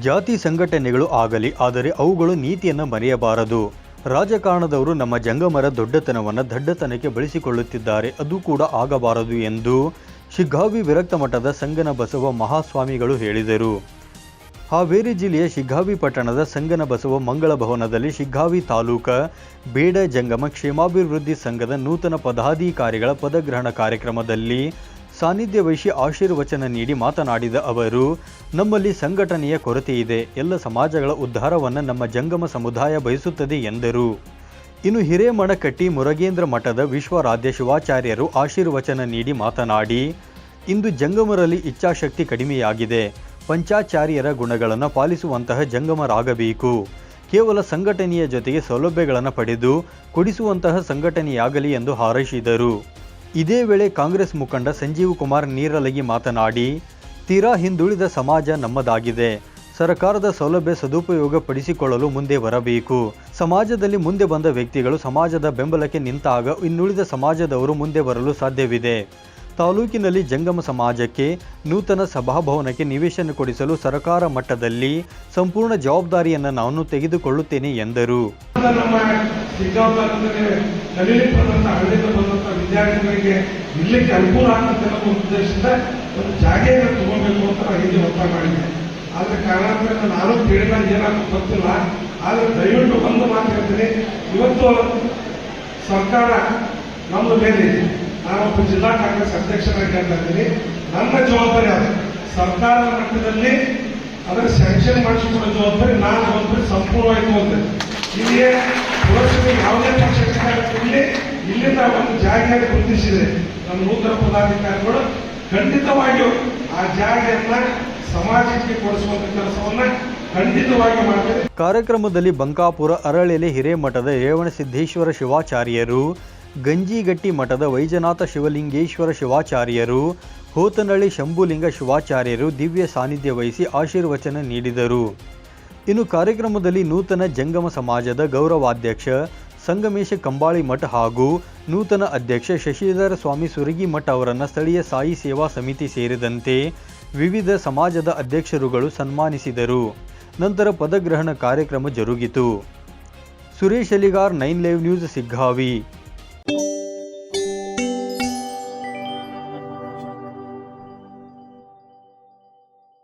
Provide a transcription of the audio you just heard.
ಜಾತಿ ಸಂಘಟನೆಗಳು ಆಗಲಿ, ಆದರೆ ಅವುಗಳು ನೀತಿಯನ್ನು ಮರೆಯಬಾರದು. ರಾಜಕಾರಣದವರು ನಮ್ಮ ಜಂಗಮರ ದೊಡ್ಡತನವನ್ನು ದಡ್ಡತನಕ್ಕೆ ಬಳಸಿಕೊಳ್ಳುತ್ತಿದ್ದಾರೆ, ಅದು ಕೂಡ ಆಗಬಾರದು ಎಂದು ಶಿಗ್ಗಾವಿ ವಿರಕ್ತ ಮಠದ ಸಂಗನ ಬಸವ ಮಹಾಸ್ವಾಮಿಗಳು ಹೇಳಿದರು. ಹಾವೇರಿ ಜಿಲ್ಲೆಯ ಶಿಗ್ಗಾವಿ ಪಟ್ಟಣದ ಸಂಗನ ಬಸವ ಮಂಗಳ ಭವನದಲ್ಲಿ ಶಿಗ್ಗಾವಿ ತಾಲೂಕಾ ಬೇಡ ಜಂಗಮ ಕ್ಷೇಮಾಭಿವೃದ್ಧಿ ಸಂಘದ ನೂತನ ಪದಾಧಿಕಾರಿಗಳ ಪದಗ್ರಹಣ ಕಾರ್ಯಕ್ರಮದಲ್ಲಿ ಸಾನ್ನಿಧ್ಯ ವಹಿಸಿ ಆಶೀರ್ವಚನ ನೀಡಿ ಮಾತನಾಡಿದ ಅವರು, ನಮ್ಮಲ್ಲಿ ಸಂಘಟನೆಯ ಕೊರತೆ ಇದೆ, ಎಲ್ಲ ಸಮಾಜಗಳ ಉದ್ಧಾರವನ್ನು ನಮ್ಮ ಜಂಗಮ ಸಮುದಾಯ ಬಯಸುತ್ತದೆ ಎಂದರು. ಇನ್ನು ಹಿರೇಮಣಕಟ್ಟಿ ಮುರುಗೇಂದ್ರ ಮಠದ ವಿಶ್ವರಾಧ್ಯ ಶಿವಾಚಾರ್ಯರು ಆಶೀರ್ವಚನ ನೀಡಿ ಮಾತನಾಡಿ, ಇಂದು ಜಂಗಮರಲ್ಲಿ ಇಚ್ಛಾಶಕ್ತಿ ಕಡಿಮೆಯಾಗಿದೆ, ಪಂಚಾಚಾರ್ಯರ ಗುಣಗಳನ್ನು ಪಾಲಿಸುವಂತಹ ಜಂಗಮರಾಗಬೇಕು. ಕೇವಲ ಸಂಘಟನೆಯ ಜೊತೆಗೆ ಸೌಲಭ್ಯಗಳನ್ನು ಪಡೆದು ಕೊಡಿಸುವಂತಹ ಸಂಘಟನೆಯಾಗಲಿ ಎಂದು ಹಾರೈಸಿದರು. ಇದೇ ವೇಳೆ ಕಾಂಗ್ರೆಸ್ ಮುಖಂಡ ಸಂಜೀವ್ ಕುಮಾರ್ ನೀರಲಗಿ ಮಾತನಾಡಿ, ತೀರಾ ಹಿಂದುಳಿದ ಸಮಾಜ ನಮ್ಮದಾಗಿದೆ, ಸರ್ಕಾರದ ಸೌಲಭ್ಯ ಸದುಪಯೋಗ ಪಡಿಸಿಕೊಳ್ಳಲು ಮುಂದೆ ಬರಬೇಕು. ಸಮಾಜದಲ್ಲಿ ಮುಂದೆ ಬಂದ ವ್ಯಕ್ತಿಗಳು ಸಮಾಜದ ಬೆಂಬಲಕ್ಕೆ ನಿಂತಾಗ ಇನ್ನುಳಿದ ಸಮಾಜದವರು ಮುಂದೆ ಬರಲು ಸಾಧ್ಯವಿದೆ. ತಾಲೂಕಿನಲ್ಲಿ ಜಂಗಮ ಸಮಾಜಕ್ಕೆ ನೂತನ ಸಭಾಭವನಕ್ಕೆ ನಿವೇಶನ ಕೊಡಿಸಲು ಸರ್ಕಾರ ಮಟ್ಟದಲ್ಲಿ ಸಂಪೂರ್ಣ ಜವಾಬ್ದಾರಿಯನ್ನು ನಾನು ತೆಗೆದುಕೊಳ್ಳುತ್ತೇನೆ ಎಂದರು. ವಿದ್ಯಾರ್ಥಿಗಳಿಗೆ ಇರ್ಲಿಕ್ಕೆ ಅನುಕೂಲ ಆಗುತ್ತೆ ಅನ್ನೋ ಉದ್ದೇಶದಿಂದ ಒಂದು ಜಾಗೆಯನ್ನು ತಗೋಬೇಕು ಅಂತ ಹಿಂದೆ ಒತ್ತಾಯ ಮಾಡಿದ್ದೆ. ಆದ್ರೆ ಕಾರಣಾಂತರದಿಂದ ನಾನು ಕೇಳಿದಾಗ ಏನಾದ್ರು ಗೊತ್ತಿಲ್ಲ. ಆದ್ರೆ ದಯವಿಟ್ಟು ಒಂದು ಮಾತು ಹೇಳ್ತೀನಿ, ಇವತ್ತು ಸರ್ಕಾರ ನಮ್ಮ ಮೇಲೆ ನಾನೊಬ್ಬ ಜಿಲ್ಲಾ ಕಾಂಗ್ರೆಸ್ ಅಧ್ಯಕ್ಷರಾಗಿ ಹೇಳ್ತಾ ಇದ್ದೀನಿ, ನನ್ನ ಜವಾಬ್ದಾರಿ ಅದು. ಸರ್ಕಾರದ ಮಟ್ಟದಲ್ಲಿ ಅದರ ಸ್ಯಾಂಕ್ಷನ್ ಮಾಡಿಸಿಕೊಡೋ ಜವಾಬ್ದಾರಿ ನಾನು ಜವಾಬ್ದಾರಿ ಸಂಪೂರ್ಣವಾಗಿ ತಗೊಂತೇನೆ. ಇಲ್ಲಿಯೇ ಪುರಸಭೆ ಯಾವುದೇ ಪಕ್ಷ ಇಲ್ಲಿಂದ ಒಂದು ಜಾಗೆಯನ್ನು ಗುರುತಿಸಿದೆ ನಮ್ಮ ನೂತನ ಪದಾಧಿಕಾರಿಗಳು ಖಂಡಿತವಾಗಿಯೂ ಆ ಜಾಗೆಯನ್ನ ಸಮಾಜಕ್ಕೆ ಕೊಡಿಸುವಂತ ಕೆಲಸವನ್ನ ಖಂಡಿತವಾಗಿ ಮಾಡ್ತಾರೆ. ಕಾರ್ಯಕ್ರಮದಲ್ಲಿ ಬಂಕಾಪುರ ಅರಳೆಲೆ ಹಿರೇಮಠದ ರೇವಣಸಿದ್ದೇಶ್ವರ ಶಿವಾಚಾರ್ಯರು, ಗಂಜಿಗಟ್ಟಿ ಮಠದ ವೈಜನಾಥ ಶಿವಲಿಂಗೇಶ್ವರ ಶಿವಾಚಾರ್ಯರು, ಹೋತನಹಳ್ಳಿ ಶಂಭುಲಿಂಗ ಶಿವಾಚಾರ್ಯರು ದಿವ್ಯ ಸಾನ್ನಿಧ್ಯ ವಹಿಸಿ ಆಶೀರ್ವಚನ ನೀಡಿದರು. ಇನ್ನು ಕಾರ್ಯಕ್ರಮದಲ್ಲಿ ನೂತನ ಜಂಗಮ ಸಮಾಜದ ಗೌರವಾಧ್ಯಕ್ಷ ಸಂಗಮೇಶ ಕಂಬಾಳಿ ಮಠ ಹಾಗೂ ನೂತನ ಅಧ್ಯಕ್ಷ ಶಶಿಧರ ಸ್ವಾಮಿ ಸುರಗಿ ಮಠ ಅವರನ್ನು ಸ್ಥಳೀಯ ಸಾಯಿ ಸೇವಾ ಸಮಿತಿ ಸೇರಿದಂತೆ ವಿವಿಧ ಸಮಾಜದ ಅಧ್ಯಕ್ಷರುಗಳು ಸನ್ಮಾನಿಸಿದರು. ನಂತರ ಪದಗ್ರಹಣ ಕಾರ್ಯಕ್ರಮ ಜರುಗಿತು. Suresh Aligar, 9 live news, Shiggavi.